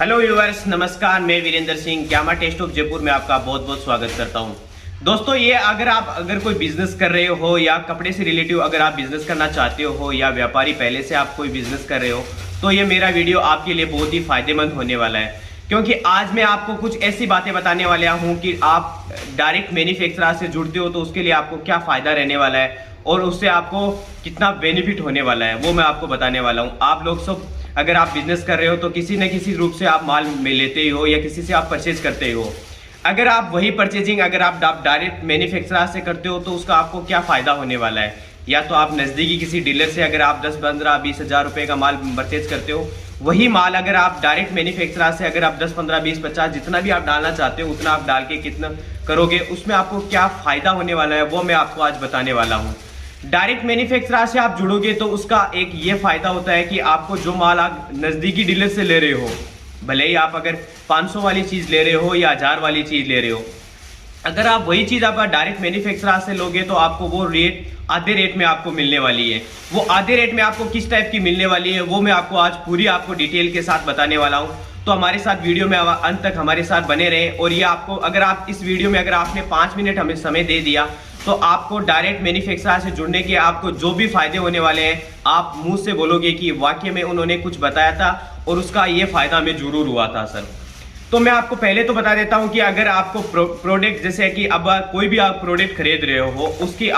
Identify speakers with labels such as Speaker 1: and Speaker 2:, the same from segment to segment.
Speaker 1: Hello viewers, नमस्कार। मैं Virendra Singh क्यामा test of Jaipur में आपका बहुत बहुत स्वागत करता हूं। दोस्तों, ये अगर कोई बिजनेस कर रहे हो या कपड़े से रिलेटिव अगर आप बिजनेस करना चाहते हो या व्यापारी पहले से आप कोई बिजनेस कर रहे हो तो ये मेरा वीडियो आपके लिए बहुत ही फायदेमंद होने वाला है, क्योंकि आज मैं आपको कुछ ऐसी बातें बताने वाला हूँ कि आप डायरेक्ट मैन्युफैक्चरर से जुड़ते हो तो उसके लिए आपको क्या फ़ायदा रहने वाला है और उससे आपको कितना बेनिफिट होने वाला है वो मैं आपको बताने वाला हूँ। आप लोग सब अगर आप बिजनेस कर रहे हो तो किसी न किसी रूप से आप माल में लेते ही हो या किसी से आप परचेज करते ही हो। अगर आप वही परचेजिंग अगर आप डायरेक्ट मैन्युफैक्चरर से करते हो तो उसका आपको क्या फ़ायदा होने वाला है। या तो आप नज़दीकी किसी डीलर से अगर आप 10, 15, 20 हज़ार रुपये का माल परचेज करते हो, वही माल अगर आप डायरेक्ट मैन्युफैक्चरर से अगर आप 10, 15, 20, 50 जितना भी आप डालना चाहते हो उतना आप डाल के कितना करोगे, उसमें आपको क्या फ़ायदा होने वाला है वो मैं आपको आज बताने वाला हूँ। डायरेक्ट मैन्युफैक्चरर से आप जुड़ोगे तो उसका एक ये फायदा होता है कि आपको जो माल आप नज़दीकी डीलर से ले रहे हो, भले ही आप अगर 500 वाली चीज़ ले रहे हो या 1000 वाली चीज़ ले रहे हो, अगर आप वही चीज़ आप डायरेक्ट मैन्युफैक्चरर से लोगे तो आपको वो रेट आधे रेट में आपको मिलने वाली है। वो आधे रेट में आपको किस टाइप की मिलने वाली है वो मैं आपको आज पूरी आपको डिटेल के साथ बताने वाला हूँ। तो हमारे साथ वीडियो में अंत तक हमारे साथ बने रहें। और ये आपको अगर आप इस वीडियो में अगर आपने 5 मिनट हमें समय दे दिया तो आपको डायरेक्ट मैन्युफैक्चरर से जुड़ने के आपको जो भी फायदे होने वाले हैं आप मुंह से बोलोगे कि वाकई में उन्होंने कुछ बताया था और उसका ये फायदा हमें जरूर हुआ था सर। तो मैं आपको पहले तो बता देता हूं कि अगर आपको प्रोडक्ट जैसे कि अब कोई भी आप प्रोडक्ट खरीद रहे हो उसकी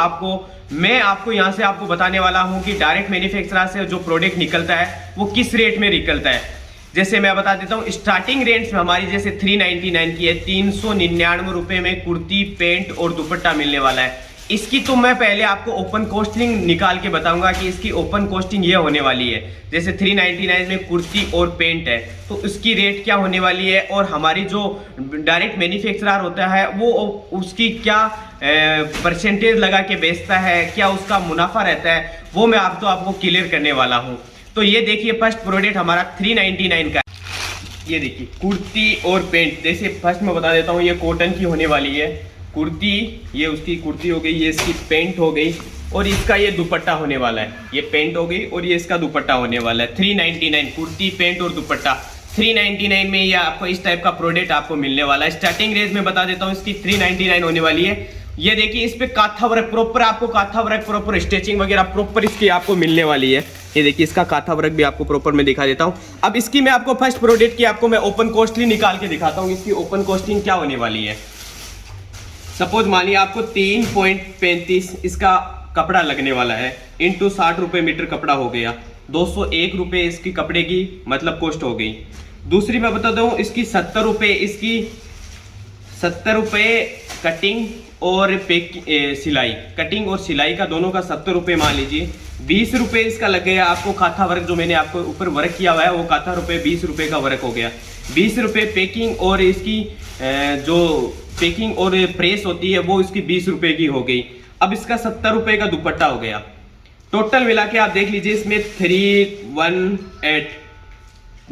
Speaker 1: मैं आपको यहां से आपको बताने वाला हूं कि डायरेक्ट मैन्युफैक्चरर से जो प्रोडक्ट निकलता है वो किस रेट में निकलता है। जैसे मैं बता देता हूँ, स्टार्टिंग रेंज में हमारी जैसे 399 की है, 399 रुपये में कुर्ती, पैंट और दुपट्टा मिलने वाला है। इसकी तो मैं पहले आपको ओपन कॉस्टिंग निकाल के बताऊंगा कि इसकी ओपन कॉस्टिंग ये होने वाली है। जैसे 399 में कुर्ती और पैंट है तो उसकी रेट क्या होने वाली है और हमारी जो डायरेक्ट मैन्युफैक्चरर होता है वो उसकी क्या परसेंटेज लगा के बेचता है, क्या उसका मुनाफा रहता है, वो मैं आपको क्लियर करने वाला हूँ। तो ये देखिए फर्स्ट प्रोडक्ट हमारा 399 का ये देखिए कुर्ती और पैंट। जैसे फर्स्ट मैं बता देता हूँ, ये कॉटन की होने वाली है कुर्ती, ये उसकी कुर्ती हो गई, ये इसकी पैंट हो गई और इसका ये दुपट्टा होने वाला है। ये पैंट हो गई और ये इसका दुपट्टा होने वाला है। 399 कुर्ती, पैंट और दुपट्टा 399 में ये आपको इस टाइप का प्रोडक्ट आपको मिलने वाला है। स्टार्टिंग रेंज में बता देता हूँ इसकी 399 होने वाली है। ये देखिए इस पे काथा वर्क प्रॉपर, आपको काथा वर्क प्रॉपर स्टिचिंग वगैरह प्रॉपर इसकी आपको मिलने वाली है। ये देखिए इसका काथा वर्क भी आपको प्रॉपर मैं दिखा देता हूँ। अब इसकी मैं आपको फर्स्ट प्रोडक्ट की आपको मैं ओपन कॉस्टली निकाल के दिखाता हूँ, इसकी ओपन कॉस्टिंग क्या होने वाली है। सपोज मानिए आपको 3.35 इसका कपड़ा लगने वाला है, इंटू 60 रुपये मीटर कपड़ा हो गया, 201 रुपये इसकी कपड़े की मतलब कॉस्ट हो गई। दूसरी मैं बता दूँ इसकी 70 रुपये, इसकी 70 रुपये कटिंग और सिलाई, कटिंग और सिलाई का दोनों का 70 रुपये मान लीजिए। 20 रुपये इसका लग गया आपको काथा वर्क, जो मैंने आपको ऊपर वर्क किया हुआ है वो काथा रुपये 20 रुपये का वर्क हो गया। 20 रुपये पैकिंग और इसकी जो पैकिंग और प्रेस होती है वो इसकी 20 रुपये की हो गई। अब इसका 70 रुपये का दुपट्टा हो गया। टोटल मिला के आप देख लीजिए इसमें 318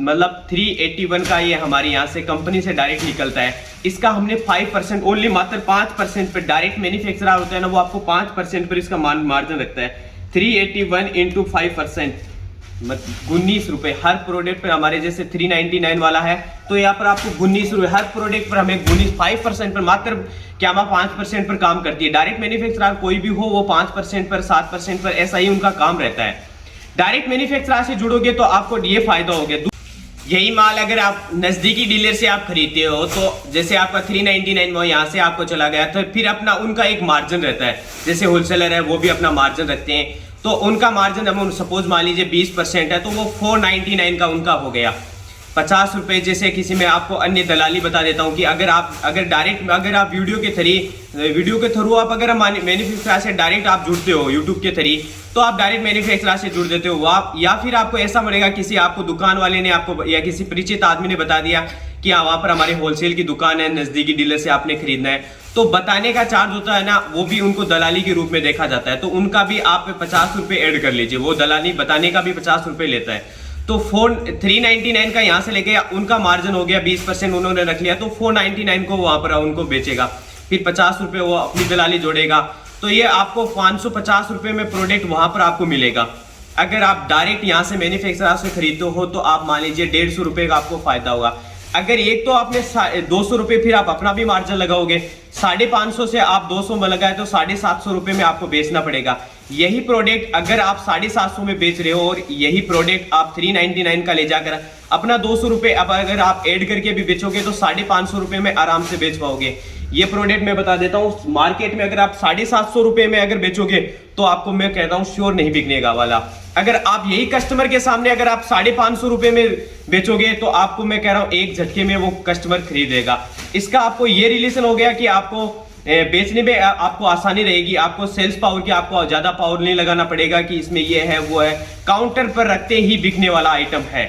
Speaker 1: मतलब 381 का ये हमारे यहाँ से कंपनी से डायरेक्ट निकलता है। इसका हमने 5% ओनली मात्र 5% पर डायरेक्ट मैन्युफैक्चरर होता है ना, वो आपको 5% पर इसका मार्जिन रखता है। 381 इंटू 5% 19 रुपये हर प्रोडक्ट पर। हमारे जैसे 399 वाला है तो यहाँ पर आपको 19 रुपये हर प्रोडक्ट पर हमें 5% पर मात्र क्यामा 5% पर काम करती है। डायरेक्ट मैन्युफैक्चरर कोई भी हो वो 5% पर 7% पर ऐसा ही उनका काम रहता है। डायरेक्ट मैन्युफैक्चरर से जुड़ोगे तो आपको ये फायदा हो गया। यही माल अगर आप नजदीकी डीलर से आप खरीदते हो तो जैसे आपका 399 वो यहाँ से आपको चला गया तो फिर अपना उनका एक मार्जिन रहता है। जैसे होलसेलर है वो भी अपना मार्जिन रखते हैं तो उनका मार्जिन हम सपोज मान लीजिए 20% है तो वो 499 का उनका हो गया। 50 रुपये जैसे किसी में आपको अन्य दलाली बता देता हूँ कि अगर आप वीडियो के थ्रू आप अगर मैन्युफैक्चरर से डायरेक्ट आप जुड़ते हो यूट्यूब के थ्रू तो आप डायरेक्ट मैन्युफैक्चरर से जुड़ देते हो आप, या फिर आपको ऐसा मिलेगा किसी आपको दुकान वाले ने आपको या किसी परिचित आदमी ने बता दिया कि हाँ वहाँ पर हमारे होलसेल की दुकान है, नज़दीकी डीलर से आपने खरीदना है, तो बताने का चार्ज होता है ना वो भी उनको दलाली के रूप में देखा जाता है। तो उनका भी आप 50 रुपये ऐड कर लीजिए, वो दलाली बताने का भी 50 रुपये लेता है। तो 399 का यहाँ से लेके उनका मार्जिन हो गया 20% उन्होंने रख लिया तो 499 को वहाँ पर उनको बेचेगा, फिर 50 रुपये वो अपनी दलाली जोड़ेगा तो ये आपको 550 रुपये में प्रोडक्ट वहाँ पर आपको मिलेगा। अगर आप डायरेक्ट यहाँ से मैन्युफैक्चरर से खरीदते हो तो आप मान लीजिए 150 रुपए का आपको फायदा होगा। अगर एक तो आपने 200 रुपए फिर आप अपना भी मार्जिन लगाओगे, 550 से आप 200 में लगाए तो 750 रुपए में आपको बेचना पड़ेगा। यही प्रोडक्ट अगर आप 750 में बेच रहे हो और यही प्रोडक्ट आप 399 का ले जाकर अपना 200 रुपए अब अगर आप ऐड करके भी बेचोगे तो 550 रुपए में आराम से बेच पाओगे। ये प्रोडक्ट मैं बता देता हूँ, मार्केट में अगर आप 750 रुपए में अगर बेचोगे तो आपको मैं कहता हूँ श्योर नहीं बिकने का वाला। अगर आप यही कस्टमर के सामने अगर आप 550 रुपए में बेचोगे तो आपको मैं कह रहा हूँ एक झटके में वो कस्टमर खरीदेगा। इसका आपको ये रिलेशन हो गया कि आपको बेचने में आपको आसानी रहेगी, आपको सेल्स पावर की आपको ज्यादा पावर नहीं लगाना पड़ेगा कि इसमें ये है वो है, काउंटर पर रखते ही बिकने वाला आइटम है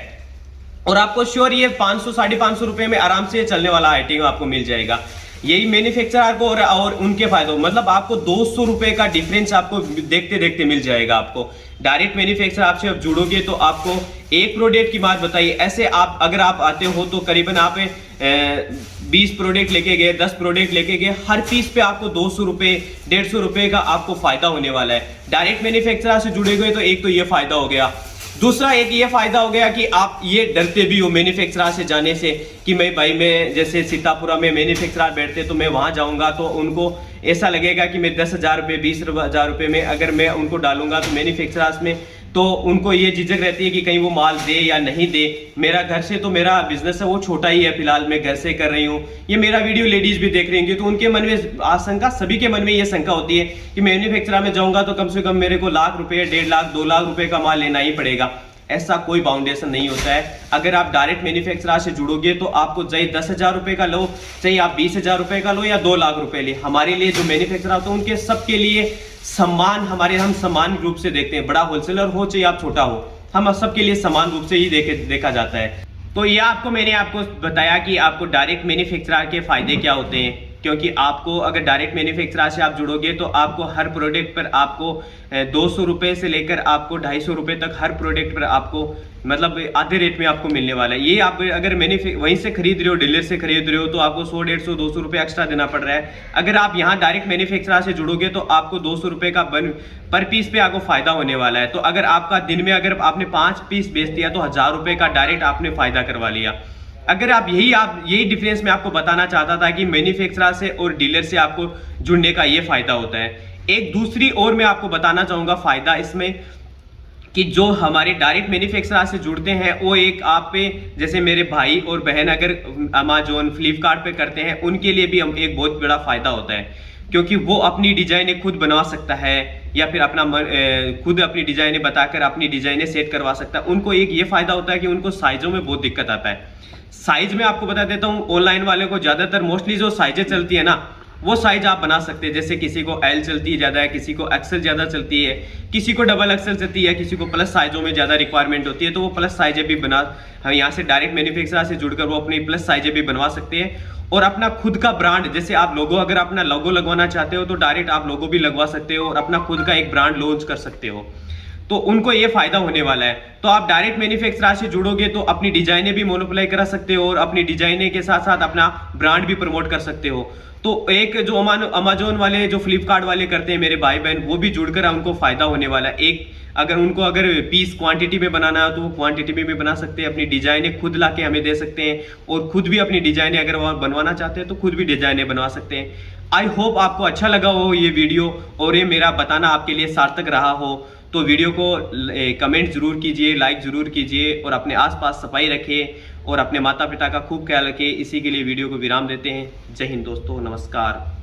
Speaker 1: और आपको श्योर ये 500 550 रुपए में आराम से चलने वाला आइटम आपको मिल जाएगा। यही मैन्युफैक्चरर को और उनके फायदों मतलब आपको 200 रुपए का डिफरेंस आपको देखते देखते मिल जाएगा। आपको डायरेक्ट मैन्युफैक्चरर आपसे अब जुड़ोगे तो आपको एक प्रोडक्ट की बात बताइए, ऐसे आप अगर आप आते हो तो करीबन आप 20 प्रोडक्ट लेके गए, 10 प्रोडक्ट लेके गए, हर पीस पे आपको 200 रुपए 150 रुपए का आपको फायदा होने वाला है। डायरेक्ट मैन्युफैक्चरर से जुड़े गए तो एक तो ये फायदा हो गया, दूसरा एक ये फायदा हो गया कि आप ये डरते भी हो मैन्युफैक्चरर से जाने से कि मैं जैसे सीतापुरा में मैन्युफैक्चरर बैठते तो मैं वहां जाऊंगा तो उनको ऐसा लगेगा कि मैं 10,000 रुपये 20,000 रुपये में अगर मैं उनको डालूंगा तो मैन्युफैक्चरर्स में तो उनको ये झिझक रहती है कि कहीं वो माल दे या नहीं दे। मेरा घर से तो मेरा बिजनेस है वो छोटा ही है, फिलहाल मैं घर से कर रही हूँ, ये मेरा वीडियो लेडीज भी देख रही होंगी तो उनके मन में आशंका, सभी के मन में ये शंका होती है कि मैन्युफैक्चरर में जाऊंगा तो कम से कम मेरे को लाख रुपए 1.5 लाख 2 लाख रुपए का माल लेना ही पड़ेगा। ऐसा कोई बाउंडेशन नहीं होता है। अगर आप डायरेक्ट मैन्युफैक्चरर से जुड़ोगे तो आपको चाहे 10,000 रुपए का लो, चाहे आप 20,000 रुपए का लो या 2 लाख रुपए ले, हमारे लिए जो मैन्युफैक्चरर होते हैं उनके सबके लिए सम्मान हम समान रूप से देखते हैं। बड़ा होलसेलर हो चाहे आप छोटा हो, हम सबके लिए समान रूप से ही देखा जाता है। तो ये मैंने आपको बताया कि आपको डायरेक्ट मैन्युफैक्चरर के फायदे क्या होते हैं, क्योंकि आपको अगर डायरेक्ट मैन्युफैक्चरर से आप जुड़ोगे तो आपको हर प्रोडक्ट पर आपको 200 रुपए से लेकर आपको 250 रुपए तक हर प्रोडक्ट पर आपको मतलब आधे रेट में आपको मिलने वाला है। ये आप अगर वहीं से खरीद रहे हो, डीलर से खरीद रहे हो तो आपको 100 150 200 रुपये एक्स्ट्रा देना पड़ रहा है। अगर आप यहाँ डायरेक्ट मैन्युफैक्चरर से जुड़ोगे तो आपको 200 रुपये का पर पीस पे आपको फायदा होने वाला है। तो अगर आपका दिन में अगर आपने 5 पीस बेच दिया तो 1000 रुपये का डायरेक्ट आपने फायदा करवा लिया। अगर आप यही डिफरेंस मैं आपको बताना चाहता था कि मैन्युफैक्चरर से और डीलर से आपको जुड़ने का ये फायदा होता है। एक दूसरी और मैं आपको बताना चाहूंगा फायदा इसमें कि जो हमारे डायरेक्ट मैन्युफैक्चरर से जुड़ते हैं वो एक आप पे जैसे मेरे भाई और बहन अगर अमेजोन फ्लिपकार्ट पे करते हैं उनके लिए भी एक बहुत बड़ा फायदा होता है, क्योंकि वो अपनी डिजाइनें खुद बनवा सकता है या फिर खुद अपनी डिजाइनें बताकर अपनी डिजाइनें सेट करवा सकता है। उनको एक ये फायदा होता है कि उनको साइजों में बहुत दिक्कत आता है। साइज में आपको बता देता हूँ, ऑनलाइन वाले को ज्यादातर मोस्टली जो साइजें चलती है ना वो साइज आप बना सकते हैं। जैसे किसी को एल चलती है ज्यादा है, किसी को एक्सेल ज्यादा चलती है, किसी को डबल एक्सेल चलती है, किसी को प्लस साइजों में ज्यादा रिक्वायरमेंट होती है तो वो प्लस साइजें भी हम यहाँ से डायरेक्ट मैन्युफैक्चरर से जुड़कर वो अपनी प्लस साइजें भी बनवा सकते हैं। और अपना खुद का ब्रांड, जैसे आप लोगो अगर अपना लोगो लगवाना चाहते हो तो डायरेक्ट आप लोगो भी लगवा सकते हो और अपना खुद का एक ब्रांड लॉन्च कर सकते हो, तो उनको ये फायदा होने वाला है। तो आप डायरेक्ट मैन्युफैक्चरर से जुड़ोगे तो अपनी डिजाइनें भी मोनोप्लाई करा सकते हो और अपनी डिजाइनें के साथ साथ अपना ब्रांड भी प्रमोट कर सकते हो। तो एक जो अमेजोन वाले जो फ्लिपकार्ट वाले करते हैं मेरे भाई बहन, वो भी जुड़कर उनको फायदा होने वाला है। एक अगर पीस क्वांटिटी में बनाना है तो वो क्वांटिटी में भी बना सकते हैं, अपनी डिजाइनें खुद लाके हमें दे सकते हैं और खुद भी अपनी डिजाइनें अगर वो बनवाना चाहते हैं तो खुद भी डिजाइनें बनवा सकते हैं। आई होप आपको अच्छा लगा हो ये वीडियो और ये मेरा बताना आपके लिए सार्थक रहा हो। तो वीडियो को कमेंट जरूर कीजिए, लाइक जरूर कीजिए और अपने आसपास सफाई रखें और अपने माता पिता का खूब ख्याल रखें। इसी के लिए वीडियो को विराम देते हैं। जय हिंद दोस्तों, नमस्कार।